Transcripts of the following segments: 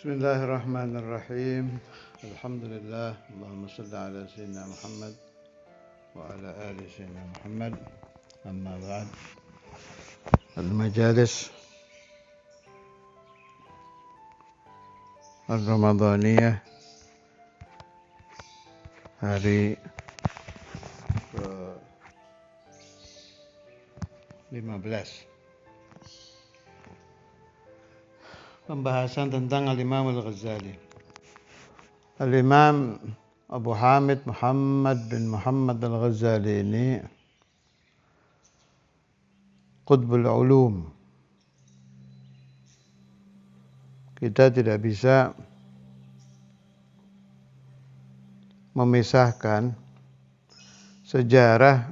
Bismillahirrahmanirrahim. Alhamdulillah. Allahumma salli ala sayyidina Muhammad wa ala ali sayyidina Muhammad. Amma ba'd. Al-majalis Al-Ramadaniyah hari ke-15. Pembahasan tentang Al-Imam Al-Ghazali. Al-Imam Abu Hamid Muhammad bin Muhammad Al-Ghazali ini Qutbul Ulum. Kita tidak bisa memisahkan sejarah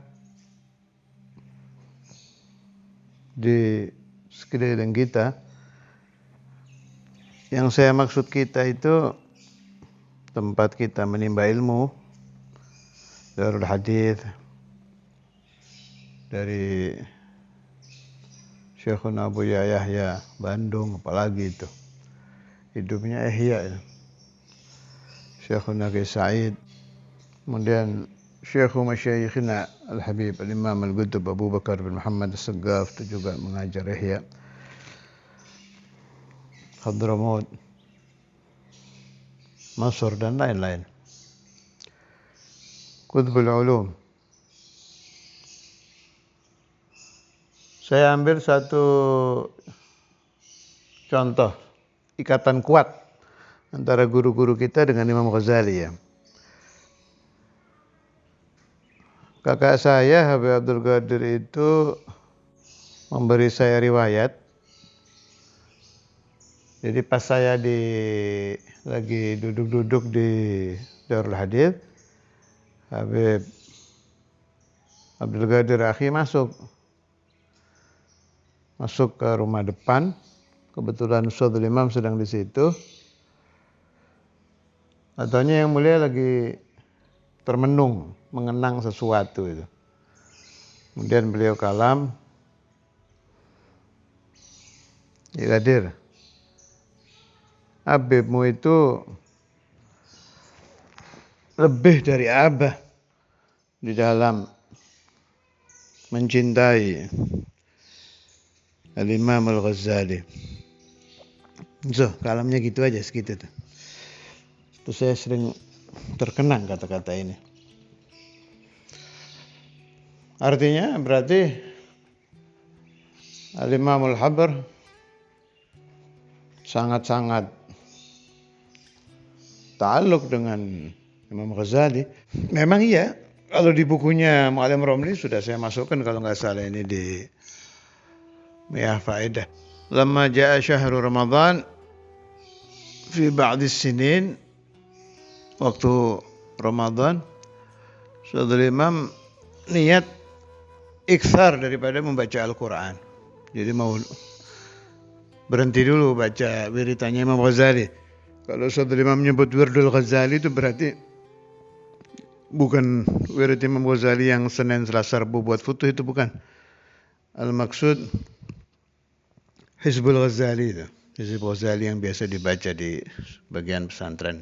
di sekeliling kita. Yang saya maksud kita itu tempat kita menimba ilmu, Darul Hadits dari Syekhuna Abu Yahya Bandung, apalagi itu hidupnya ihya. Syekhuna Qais Sa'id, kemudian Syekhu Masyayikhina Al-Habib Al-Imam Al-Qutb Abu Bakar bin Muhammad As-Saggaf itu juga mengajar ihya. Hadramut, Masr dan lain-lain. Qutbul Ulum. Saya ambil satu contoh ikatan kuat antara guru-guru kita dengan Imam Ghazali ya. Kakak saya Habib Abdul Qadir itu memberi saya riwayat. Jadi pas saya lagi duduk-duduk di Darul Hadits, Habib Abdul Qadir Akhi masuk ke rumah depan. Kebetulan Ustadzul Imam sedang di situ. Ataunya yang mulia lagi termenung, mengenang sesuatu itu. Kemudian beliau kalam, "Ya Qadir, Habibmu itu lebih dari Abah di dalam mencintai Al-Imam Al-Ghazali." So, kalamnya gitu aja, segitu tuh. Terus saya sering terkenang kata-kata ini. Artinya berarti Al-Imam Al-Habr sangat-sangat ta'alluq dengan Imam Ghazali. Memang iya, kalau di bukunya Mu'allim Romli sudah saya masukkan kalau nggak salah ini di Miyah Faedah. Lama ja'a syahrul Ramadan fi ba'dis sinin, waktu Ramadan, Ustadzul Imam niat iksar daripada membaca Al-Quran. Jadi mau berhenti dulu baca wiritannya Imam Ghazali. Kalau Ustadzul Imam menyebut Wirdul Ghazali itu berarti bukan wirid Imam Ghazali yang Senin, Selasa, Rabu buat futuh, itu bukan. Al-maksud Hizbul Ghazali itu. Hizbul Ghazali yang biasa dibaca di bagian pesantren.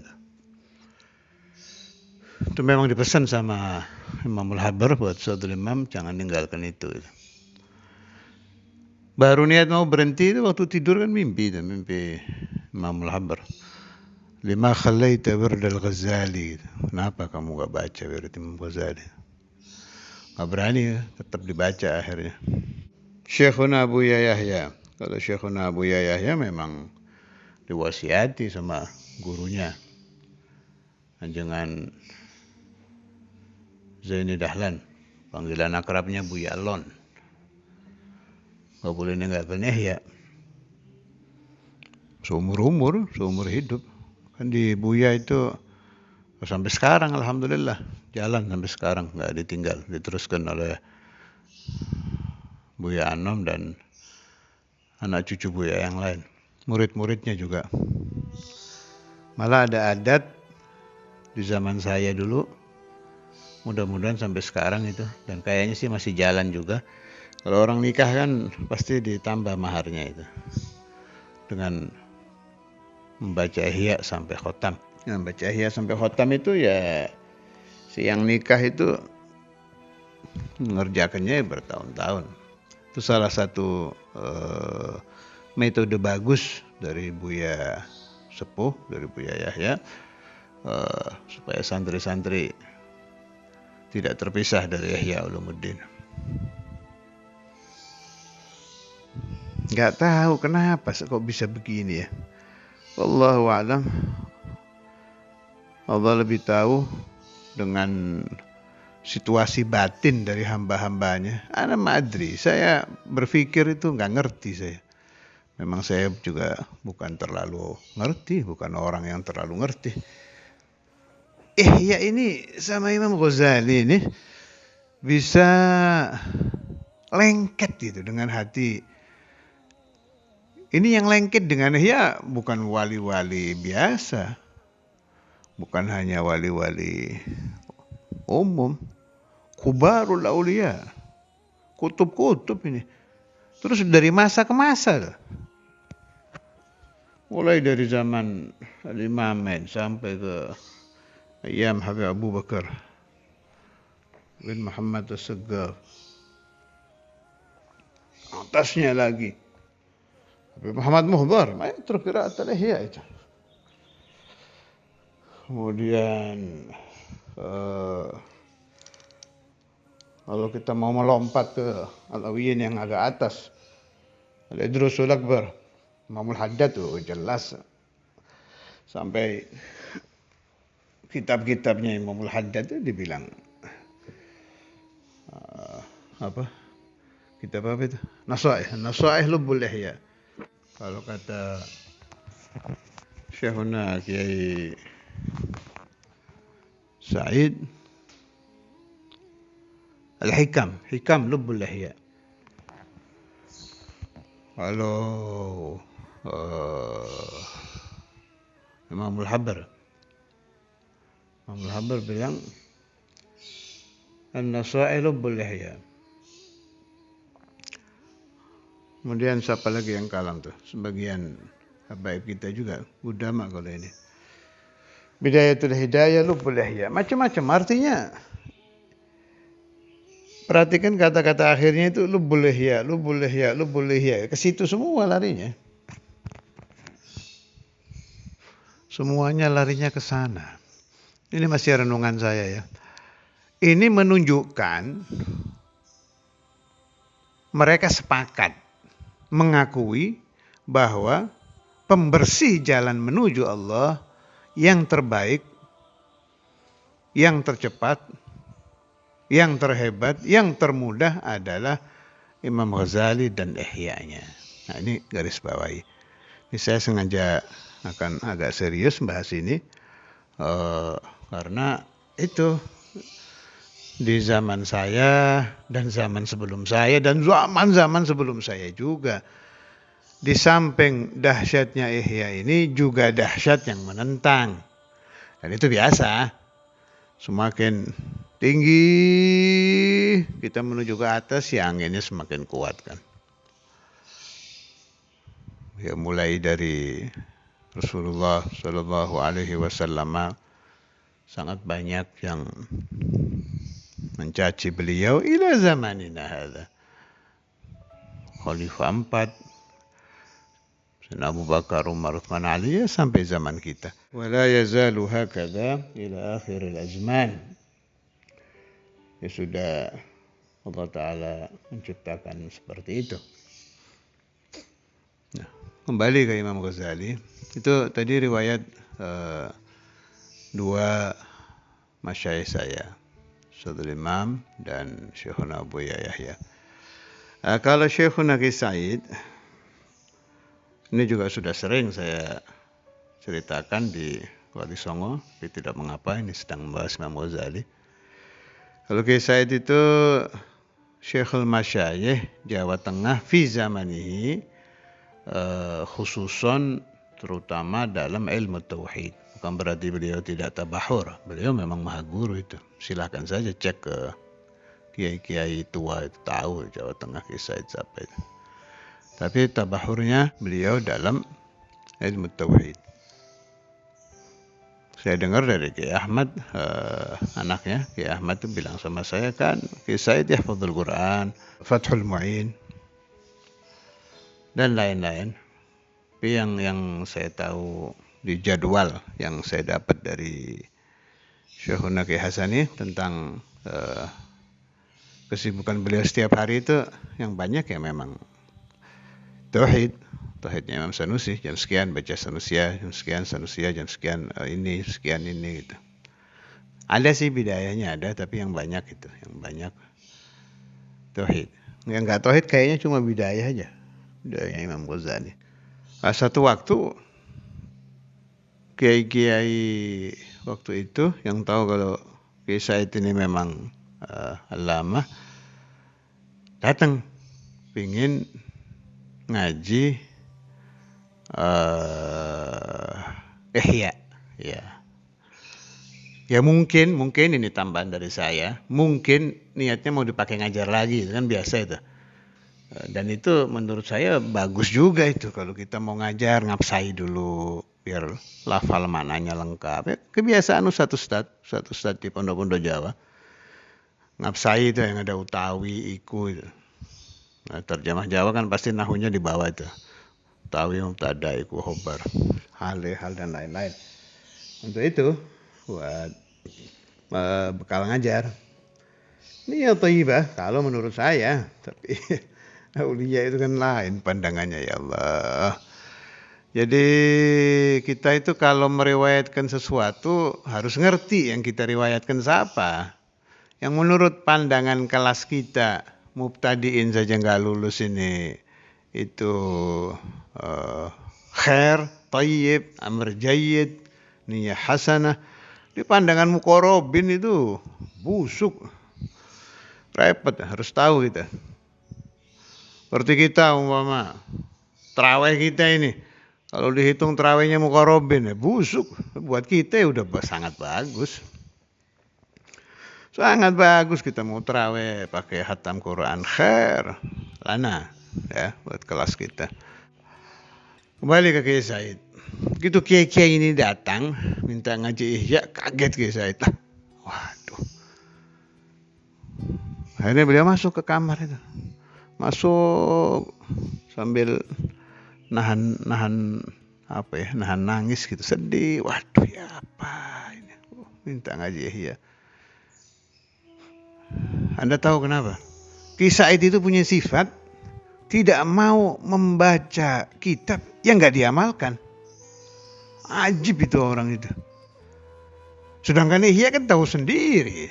Itu memang dipesan sama Imamul Habr buat Ustadzul Imam, jangan tinggalkan itu. Baru niat mau berhenti itu waktu tidur kan mimpi Imamul Habr. Lima khalaita wirdal Ghazali. Kenapa kamu gak baca wirid Imam Ghazali? Gak berani, tetap dibaca akhirnya. Syekhuna Abu Yahya. Kalau Syekhuna Abu Yahya memang diwasiati sama gurunya, Anjangan Zaini Dahlan. Panggilan akrabnya Buya Alon. Gak boleh ninggalkan ihya. Seumur hidup. Kan di Buya itu sampai sekarang alhamdulillah jalan sampai sekarang, nggak ditinggal, diteruskan oleh Buya Anom dan anak cucu Buya yang lain, murid-muridnya juga. Malah ada adat di zaman saya dulu, mudah-mudahan sampai sekarang itu, dan kayaknya sih masih jalan juga. Kalau orang nikah kan pasti ditambah maharnya itu dengan membaca Ihya sampai khotam. Nah, membaca Ihya sampai khotam itu ya si yang nikah itu mengerjakannya bertahun-tahun. Itu salah satu metode bagus dari Buya Sepuh, dari Buya Yahya, supaya santri-santri tidak terpisah dari Ihya Ulumuddin. Nggak tahu kenapa kok bisa begini ya. Wallahu a'lam. Allah lebih tahu dengan situasi batin dari hamba-hambanya. Ana ma'adri, saya berpikir itu nggak ngerti saya. Memang saya juga bukan terlalu ngerti, bukan orang yang terlalu ngerti. Ya ini sama Imam Ghazali ini bisa lengket gitu dengan hati. Ini yang lengket dengan Ihya bukan wali-wali biasa. Bukan hanya wali-wali umum. Kubarul auliya. Kutub-kutub ini. Terus dari masa ke masa. Mulai dari zaman Al-Imamain sampai ke Ayyam Habib Abu Bakar bin Muhammad As-Segaf. Atasnya lagi Habib Muhammad Muhdhar, maestro qiraat al-Ihya itu. Kemudian kalau kita mau melompat ke Alawiyin yang agak atas, Al-Idrusul Akbar, Imamul Haddad tuh jelas sampai kitab-kitabnya Imamul Haddad itu dibilang apa? Kitab apa itu? Nasaih Lubbul Ihya. Kalau kata Syekhuna Kiai Said Al-Hikam Lubbul Ihya. Kalau Imamul Habar bilang An-Nasaih Lubbul Ihya. Kemudian siapa lagi yang kalam tuh? Sebagian habaib kita juga udama kalau ini. Bidayatul Hidayah Lubbul Ihya. Macam-macam artinya. Perhatikan kata-kata akhirnya itu Lubbul Ihya. Ke situ semua larinya. Semuanya larinya ke sana. Ini masih renungan saya ya. Ini menunjukkan mereka sepakat mengakui bahwa pembersih jalan menuju Allah yang terbaik, yang tercepat, yang terhebat, yang termudah adalah Imam Ghazali dan Ihya-nya. Nah ini garis bawahi. Ini saya sengaja akan agak serius bahas ini karena itu di zaman saya dan zaman sebelum saya dan zaman-zaman sebelum saya juga. Di samping dahsyatnya Ihya ini juga dahsyat yang menentang. Dan itu biasa. Semakin tinggi kita menuju ke atas, ya anginnya semakin kuat kan. Ya mulai dari Rasulullah Shallallahu Alaihi Wasallam sangat banyak yang mencaci beliau ila zamanina hadza. Khalifah 4 Sayyidina Abu Bakar, Umar, Uthman, Ali sampai zaman kita. Wala yazalu hakadha ila akhiril azman. Ya sudah Allah Ta'ala menciptakan seperti itu. Nah, kembali ke Imam Ghazali. Itu tadi riwayat dua masyayikh saya, Saudara Imam dan Syekhuna Buya Yahya. Kalau Syekhuna Kiai Said, ini juga sudah sering saya ceritakan di Wali Songo, tapi tidak mengapa, ini sedang membahas Imam Ghazali. Kalau Kiai Said itu Syekhul Masyayikh Jawa Tengah fi zamanihi, khususon terutama dalam ilmu tauhid. Bukan berarti beliau tidak tabahur. Beliau memang maha guru itu. Silahkan saja cek ke kiai-kiai tua itu, tahu Jawa Tengah Kiai Said siapa itu. Tapi tabahurnya beliau dalam ilmu tauhid. Saya dengar dari Kiai Ahmad, anaknya Kiai Ahmad itu bilang sama saya, kan Kiai Said yahfadzul Quran, Fathul Mu'in, dan lain-lain. Tapi yang saya tahu di jadwal yang saya dapat dari Syekhuna Kiai Hasani tentang kesibukan beliau setiap hari itu, yang banyak ya memang Tauhidnya Imam Sanusi, jam sekian baca Sanusia, jam sekian Sanusia, jam sekian ini, sekian ini gitu. Ada sih bidayahnya ada, tapi yang banyak itu, yang banyak Tauhid. Yang nggak Tauhid kayaknya cuma bidayah aja, bidayah Imam Ghazali. Nah, satu waktu kiai-kiai waktu itu yang tahu kalau Kiai Said ini memang alamah, datang pingin ngaji Ihya, ya. Ya mungkin ini tambahan dari saya, mungkin niatnya mau dipakai ngajar lagi, itu kan biasa itu. Dan itu menurut saya bagus juga itu, kalau kita mau ngajar ngapsai dulu biar lafal maknanya lengkap. Ya, kebiasaan satu ustad di pondok-pondok Jawa. Ngapsai itu yang ada utawi, iku itu. Nah, terjemah Jawa kan pasti nahunya di bawah itu. Utawi, mubtada, iku, khobar, hal dan lain-lain. Untuk itu buat bekal ngajar. Ini ya thayyibah kalau menurut saya, tapi aulia itu kan lain pandangannya, ya Allah. Jadi kita itu kalau meriwayatkan sesuatu harus ngerti yang kita riwayatkan siapa. Yang menurut pandangan kelas kita, mubtadiin saja nggak lulus ini, itu khair, thayyib, amr jayyid, niyah hasanah. Di pandangan muqarrabin itu busuk. Repot, harus tahu kita. Seperti kita umpama tarawih kita ini, kalau dihitung tarawihnya muqarrabin, busuk. Buat kita udah sangat bagus. Sangat bagus kita mau tarawih pakai khatam Quran, khair, lana, ya, buat kelas kita. Kembali ke Kiai Said. Begitu kiai-kiai ini datang minta ngaji Ihya, kaget Kiai Said. Waduh. Akhirnya beliau masuk ke kamar itu. Masuk sambil nahan nangis gitu, sedih. Waduh, ya apa ini? Minta ngaji Ihya. Anda tahu kenapa? Kiai Said itu punya sifat tidak mau membaca kitab yang nggak diamalkan. Ajib itu orang itu. Sedangkan Ihya kan tahu sendiri.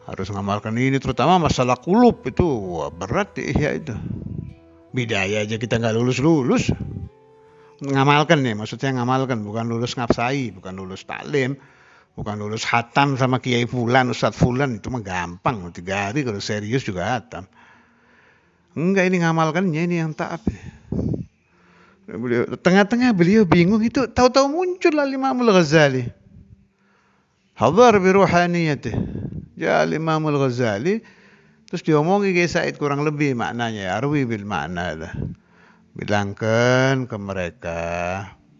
Harus ngamalkan ini, terutama masalah kulub itu. Wah, berat di Ihya itu. Bidayah aja kita nggak lulus. Ngamalkan nih, maksudnya ngamalkan. Bukan lulus ngapsai, bukan lulus taklim. Bukan lulus hatam sama Kiai Fulan, Ustadz Fulan. Itu mah gampang, 3 hari kalau serius juga hatam. Enggak, ini ngamalkannya, ini yang taat. Beliau, tengah-tengah beliau bingung itu, tahu-tahu muncul lah Imamul Ghazali. Hadar bi ruhaniyatih. Ya Imamul Ghazali, terus diomongi Kiai Said kurang lebih maknanya, arwi bil makna lah. Bilangkan ke mereka,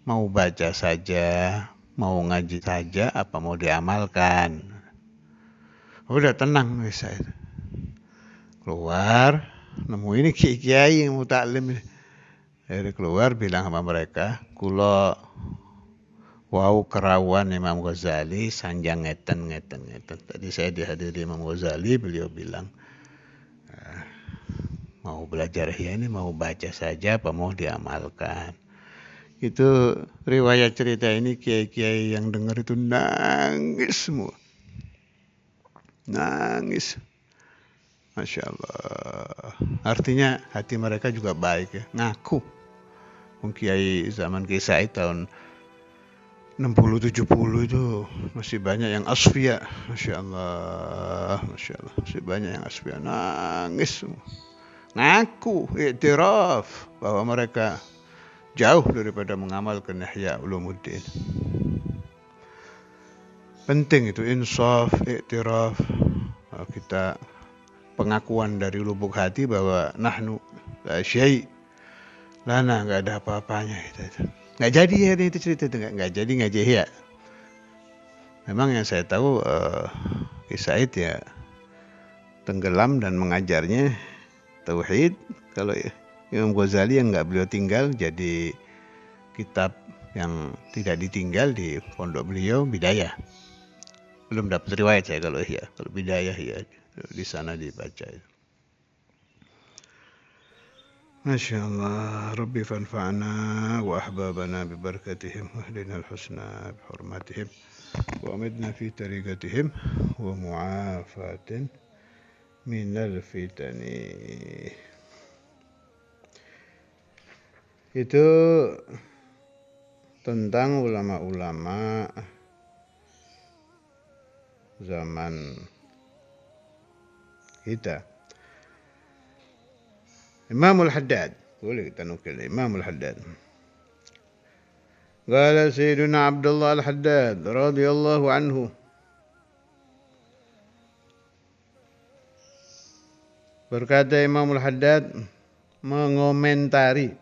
mau baca saja, mau ngaji saja, apa mau diamalkan. Udah tenang Kiai Said. Keluar, nemu ini kiai yang mau taklim. Dari keluar bilang sama mereka, kula wau kerawan Imam Ghazali sanjang ngeten. Tadi saya dihadiri Imam Ghazali, beliau bilang mau belajar Ihya ini mau baca saja apa mau diamalkan. Itu riwayat cerita ini kiai-kiai yang dengar itu nangis semua. Nangis. Masya Allah. Artinya hati mereka juga baik ya. Ngaku. Kiai zaman Kiai Said tahun 60-70 itu masih banyak yang asfiya. Masya Allah. Masih banyak yang asfiya. Nangis semua. Ngaku, iktiraf bahwa mereka jauh daripada mengamalkan Ihya Ulumuddin. Penting itu insaf, iktiraf. Kita pengakuan dari lubuk hati bahwa nahnu la syai' lana, enggak ada apa-apanya itu. Nggak jadi ya itu cerita itu, nggak jadi ngaji Ihya. Memang yang saya tahu Ki Said ya tenggelam dan mengajarnya tauhid. Kalau Imam Ghazali yang nggak beliau tinggal jadi kitab yang tidak ditinggal di pondok beliau Bidayah. Belum dapat riwayat saya kalau Ihya. Kalau Bidayah ya di sana dibaca. Masya Allah. Rabbi fanfa'na wa ahbabana bibarakatihim wahdina al-husna bihurmatihim wa amidna fi tariqatihim wa mu'afatin minal fitani. Itu tentang ulama-ulama zaman kita. Imamul Haddad, boleh kita nukil Imamul Haddad. Qala Sayyiduna Abdullah Al-Haddad radhiyallahu anhu, berkata Imamul Haddad mengomentari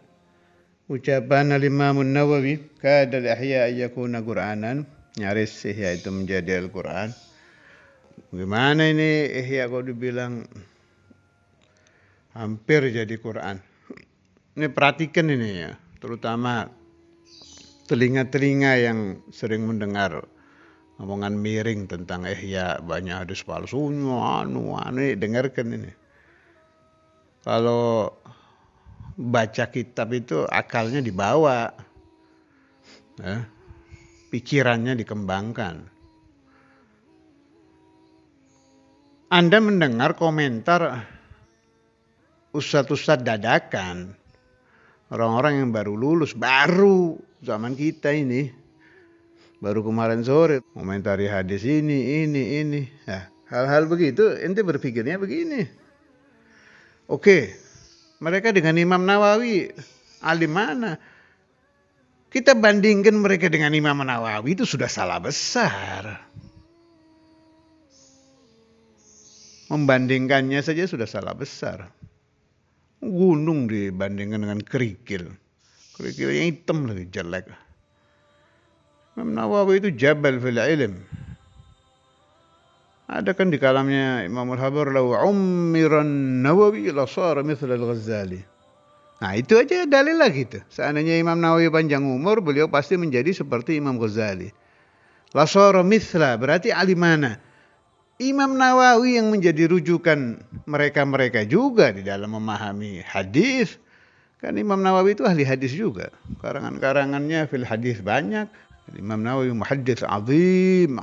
ucapan Al-Imam Nawawi, kadal ihya ayyakuna Qur'anan, nyaris ihya itu menjadi Al-Quran. Gimana ini ihya kok dibilang hampir jadi Quran? Ini perhatikan ini ya, terutama telinga-telinga yang sering mendengar omongan miring tentang ihya, banyak hadis palsunya, dengarkan ini. Kalau baca kitab itu akalnya dibawa, pikirannya dikembangkan. Anda mendengar komentar ustadz-ustadz dadakan, orang-orang yang baru lulus, baru zaman kita ini, baru kemarin sore komentari hadis ini. Nah, hal-hal begitu, ente berpikirnya begini. Oke, mereka dengan Imam Nawawi, alim mana? Kita bandingkan mereka dengan Imam Nawawi itu sudah salah besar. Membandingkannya saja sudah salah besar. Gunung dibandingkan dengan kerikil. Kerikilnya hitam lagi, jelek. Imam Nawawi itu jabal fil ilm. Ada kan di kalamnya Imamul Habar, lau ummiran Nawawi la sara mithla al-Ghazali. Nah, itu aja dalil lagi tuh. Seandainya Imam Nawawi panjang umur, beliau pasti menjadi seperti Imam Ghazali. La sara mithla berarti alimana? Imam Nawawi yang menjadi rujukan mereka-mereka juga di dalam memahami hadis. Kan Imam Nawawi itu ahli hadis juga. Karangan-karangannya fil hadis banyak. Imam Nawawi muhaddits azim.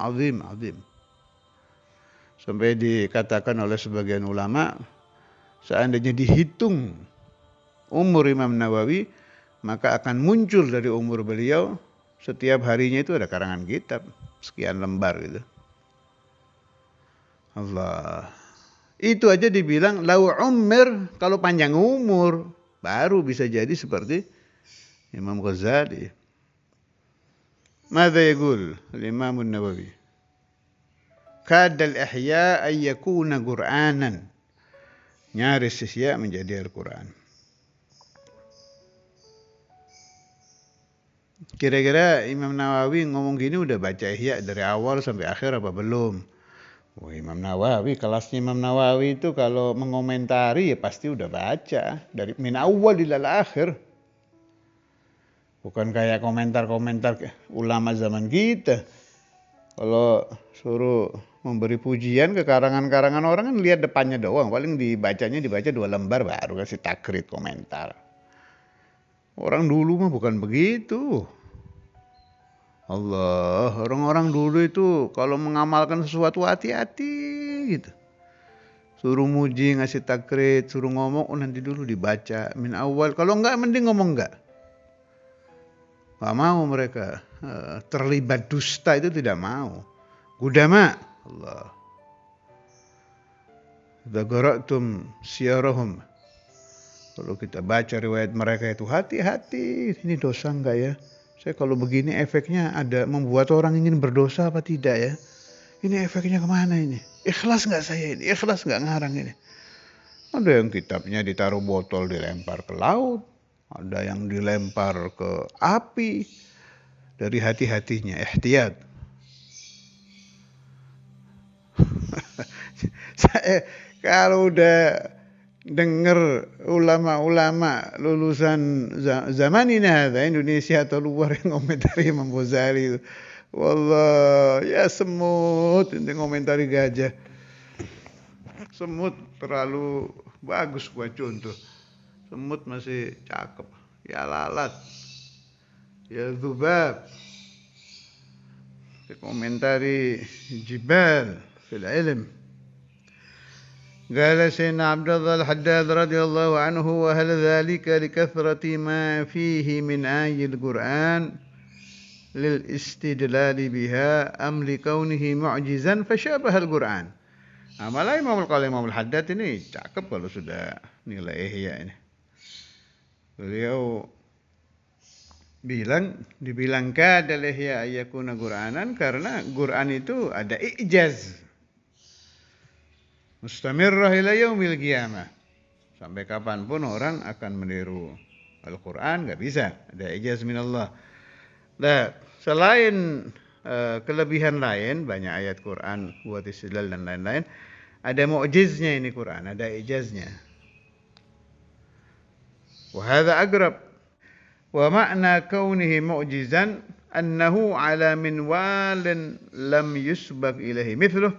Sampai dikatakan oleh sebagian ulama, seandainya dihitung umur Imam Nawawi, maka akan muncul dari umur beliau setiap harinya itu ada karangan kitab sekian lembar gitu. Allah. Itu aja dibilang lau ummir, kalau panjang umur baru bisa jadi seperti Imam Ghazali. Madza yaqul al-Imam An-Nawawi? Kadal ihya ay yakuna Qur'anan. Nyaris ihya menjadi Al-Quran. Kira-kira Imam Nawawi ngomong gini udah baca ihya dari awal sampai akhir apa belum? Oh, Imam Nawawi, kelasnya Imam Nawawi itu kalau mengomentari ya pasti udah baca dari min awal ilal akhir. Bukan kayak komentar-komentar ulama zaman kita. Kalau suruh memberi pujian ke karangan-karangan orang kan lihat depannya doang, paling dibaca 2 lembar baru kasih takrit komentar. Orang dulu mah bukan begitu. Allah, orang-orang dulu itu kalau mengamalkan sesuatu hati-hati gitu. Suruh muji, ngasih takrit, suruh ngomong, nanti dulu dibaca min awal. Kalau enggak, mending ngomong enggak. Enggak mau mereka. Terlibat dusta itu tidak mau. Qudama, Allah. Idza qara'tum siyarahum. Kalau kita baca riwayat mereka itu hati-hati, ini dosa enggak ya? Saya kalau begini efeknya ada membuat orang ingin berdosa apa tidak ya? Ini efeknya kemana ini? Ikhlas nggak saya ini? Ikhlas nggak ngarang ini? Ada yang kitabnya ditaruh botol dilempar ke laut. Ada yang dilempar ke api dari hati-hatinya, ihtiyat. Saya kalau udah dengar ulama-ulama lulusan zaman ini ada Indonesia atau luar yang komentari Imam Ghazali itu. Wallah, ya semut ini komentari gajah. Semut terlalu bagus buat contoh. Semut masih cakep. Ya lalat. Ya dzubab. Komentari jibal fil ilm. قال سيدنا عبد الله الحداد رضي الله عنه وهل ذلك لكثرة ما فيه من آي القرآن للاستدلال بها أم لكونه معجزا فشابه القرآن. Malah Imam Al-Haddad ini cakep kalau sudah nilai ihya ini. Beliau dibilang kadal ihya ayakuna Qur'anan karena Qur'an itu ada ijaz. Mustamirrah ila yaumil qiyamah. Sampai kapanpun orang akan meniru Al-Quran, nggak bisa. Ada ijaz minallah. Nah, selain kelebihan lain, banyak ayat Quran buat istidlal dan lain-lain, ada mu'jiznya ini Quran, ada ijaznya. Wa hadza aqrab. Wa ma'na kaunihi mu'jizan annahu ala minwalin lam yusbaq ilaihi mithluh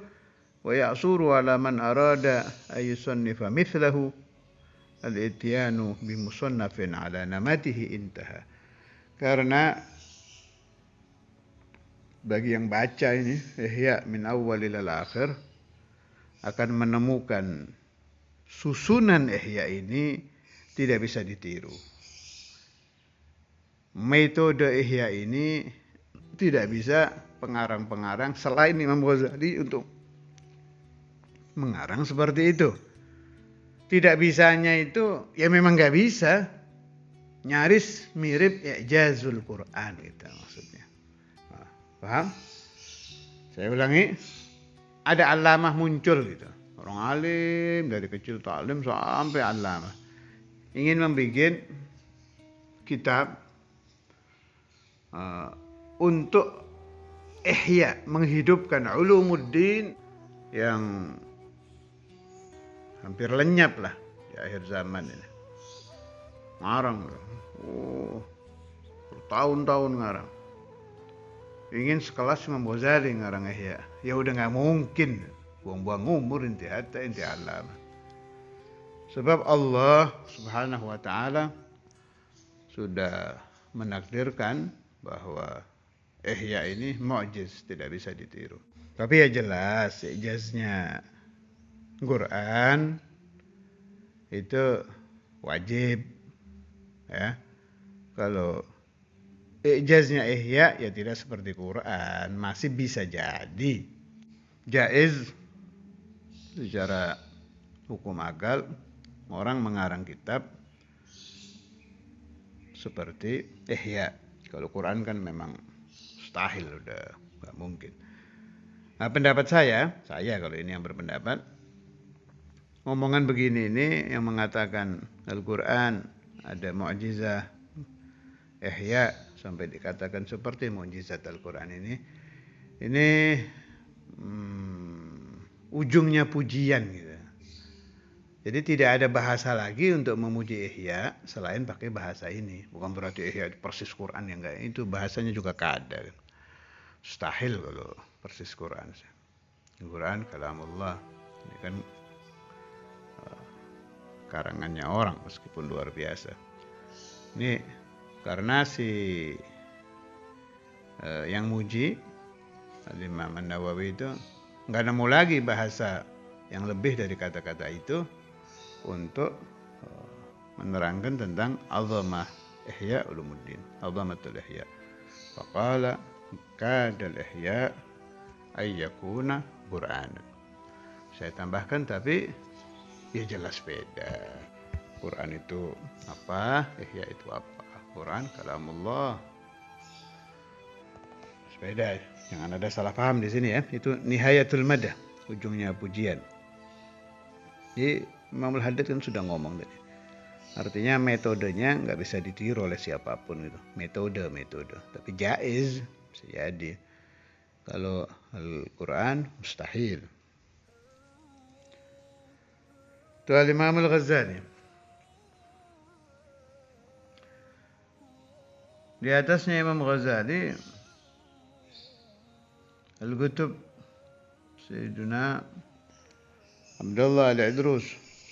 wa ya'suru ala man arada ay yusannifa mithlahu al-ityanu bi musannafin ala namatihi intaha. Karena bagi yang baca ini ihya min awwal ila akhir akan menemukan susunan ihya ini tidak bisa ditiru. Metode ihya ini tidak bisa pengarang-pengarang selain Imam Ghazali untuk mengarang seperti itu. Tidak bisanya itu ya memang nggak bisa. Nyaris mirip i'jazul Quran gitu maksudnya. Nah, paham? Saya ulangi. Ada alamah muncul gitu. Orang alim dari kecil taklim sampai alamah. Ingin membuat kitab untuk ihya, menghidupkan ulumuddin yang hampir lenyap lah di akhir zaman ini. Ngarang, bertahun-tahun ngarang. Ingin sekelas Imam Ghazali ngarang ihya, ya udah nggak mungkin, buang-buang umur inti alam. Sebab Allah Subhanahu wa taala sudah menakdirkan bahwa ihya ini mu'jiz, tidak bisa ditiru. Tapi ya jelas ijaznya Quran itu wajib ya. Kalau ijaznya ihya ya tidak seperti Quran, masih bisa jadi jaiz secara hukum akal orang mengarang kitab seperti ihya. Kalau Quran kan memang mustahil, udah nggak mungkin. Nah, pendapat saya kalau ini yang berpendapat, omongan begini ini yang mengatakan Al-Quran ada mu'jizah ihya sampai dikatakan seperti mukjizat Al-Quran ini ujungnya pujian gitu. Jadi tidak ada bahasa lagi untuk memuji ihya selain pakai bahasa ini. Bukan berarti ihya persis Quran, yang enggak, itu bahasanya juga kada. Mustahil kalau persis Quran. Quran kalamullah. Ini kan karangannya orang meskipun luar biasa. Ini karena yang muji Imam An-Nawawi itu nggak nemu lagi bahasa yang lebih dari kata-kata itu untuk menerangkan tentang azamah ihya ulumuddin, azamatul ihya. Faqala kadal ihya ayyakuna Qur'anan. Saya tambahkan tapi ya jelas beda. Quran itu apa? Ihya itu apa? Quran kalamullah. Beda. Jangan ada salah paham di sini ya. Itu nihayatul madah, ujungnya pujian. Jadi Imam Al-Haddad kan sudah ngomong tadi. Artinya metodenya nggak bisa ditiru oleh siapapun gitu. Metode. Tapi jaiz, bisa jadi. Kalau Al-Quran mustahil. Itu Al-Imam Al-Ghazali. Di atasnya Imam Ghazali Al-Qutub Sayyiduna Abdullah Al-Idrus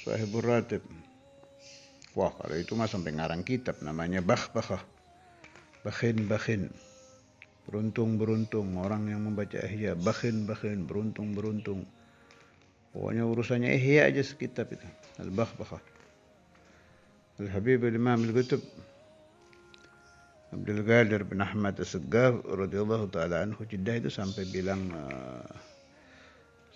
Sahibur Ratib. Wah, kalau itu mah sampai ngarang kitab namanya Bakhbakhah. Bakhin. Beruntung orang yang membaca Ihya. Bakhin, beruntung. Pokoknya urusannya Ihya aja sekitab itu. Al-Bakhbakhah. Al-Habib Al-Imam Al-Qutub Abdul Qadir bin Ahmad As-Saggaf radhiyallahu taala anhu Jeddah itu sampai bilang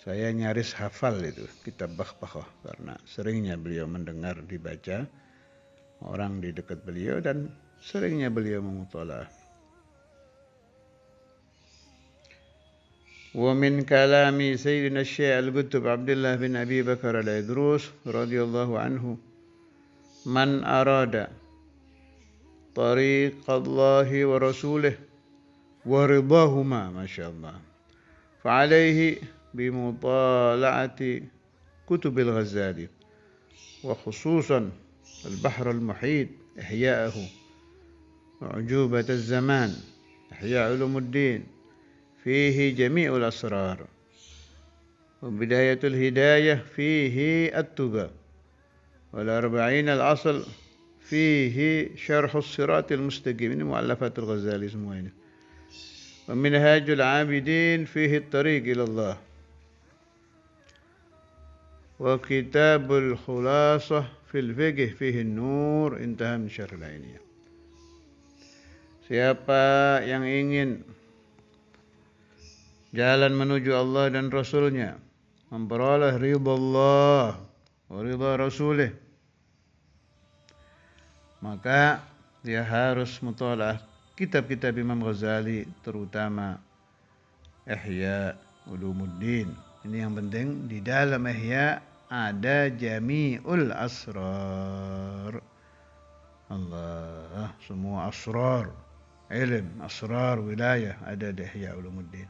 saya nyaris hafal itu kitab Bakhbakhah karena seringnya beliau mendengar dibaca orang di dekat beliau dan seringnya beliau memutalaah. Wa min kalami Sayyidina Syekh Al-Qutub Abdullah bin Abi Bakar Al-Idrus radhiyallahu anhu man arada tariq Allah wa rasulih wa ridahuma masyaallah fa'alaihi bimutala'ati kutubil Ghazali wa khususan البحر المحيط إحياءه وعجوبة الزمان إحياء علوم الدين فيه جميع الأسرار وبداية الهداية فيه التقى والأربعين الأصل فيه شرح الصراط المستقيم من مؤلفات الغزالي اسمه ومنهاج العابدين فيه الطريق إلى الله وكتاب الخلاصة في الفقه فيه النور انتهى من syarh al-Ainiyah. Siapa yang ingin jalan menuju Allah dan Rasulnya, memperoleh ridha Allah wa ridha Rasulih, maka dia harus mutalaah kitab-kitab Imam Ghazali, terutama Ihya Ulumuddin. Ini yang penting, di dalam Ihya ada jami'ul asrar. Allah, semua asrar, ilm, asrar, wilayah ada di Ihya Ulumuddin.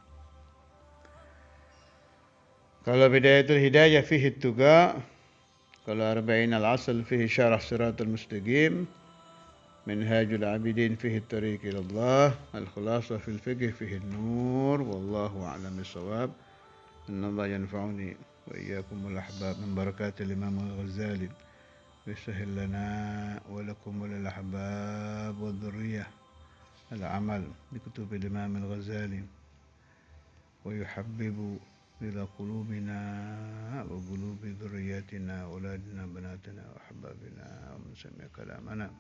Kalau Bidayatul Hidayah fihi tuqa, kalau Arba'in al-Asl fihi syarah Siratul Mustaqim, Minhajul Abidin fihi Tariq ila Allah, Al-Khulasa fil Fiqh fihi Nur, wallahu a'lam bis-shawab. Inna Allah yanfa'uni wa iyyakum al-ahbab min barakatil Imam Al-Ghazali. ويسهل لنا ولكم وللأحباب والذرية العمل بكتب الإمام الغزالي ويحبب إلى قلوبنا وقلوب ذرياتنا أولادنا بناتنا وأحبابنا ومن سمع كلامنا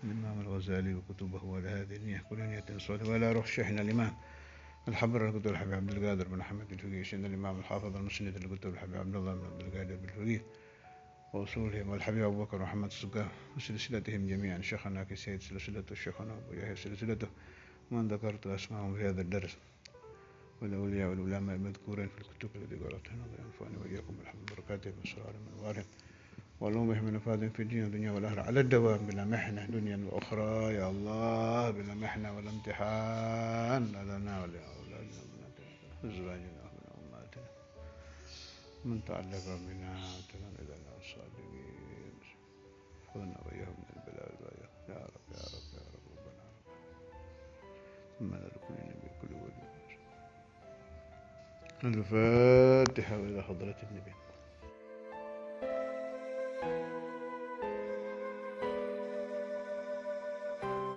الإمام الغزالي وكتبه على هذه النية كل نية صالحة ولا روح شيخنا الإمام الحبر الكتب الحبيب عبد القادر بن أحمد الفقيه شيخنا الإمام الحافظ المسند الكتب الحبيب عبد الله بن عبد القادر بالفقيه وأصولهم والحبيب أبو بكر محمد السقاف وسلسلتهم جميعا شيخنا كسيد سلسلته شيخنا أبو يحيى سلسلته من ذكرت أسمائهم في هذا الدرس والأولياء والعلماء المذكورين في الكتب التي قرأتها الله ينفعني وإياكم بالحمد بركاته والسرار من وارث والله بهم من فاض في الدين والدنيا والآخرة على الدوام بلا محنة دنيا وأخرى يا الله بلا محنة ولا امتحان لنا ولأولادنا وبناتنا وأزواجنا وأمهاتنا من تعلق بنا وتمنى الصادقين خذنا وإياهم من البلاء والبلاء يا رب ربنا ثم لكل نبي كل ولي الفاتحة إلى حضرة النبي.